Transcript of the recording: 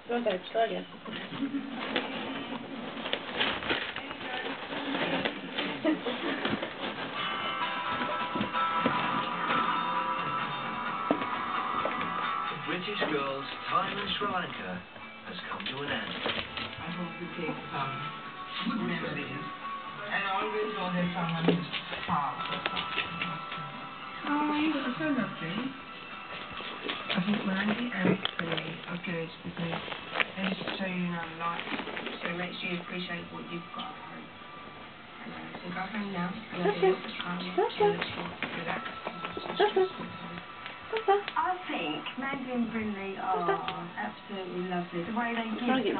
Go ahead, try again. British girl's time in Sri Lanka has come to an end. I hope you take some good memories and always know that someone is far. Oh, you got so lovely. I think Mandy and Billy are good because they just show you life, so it makes you appreciate what you've got at home. So go home now and have a little time to relax. I think Mandy and Brindley are absolutely lovely. The way they give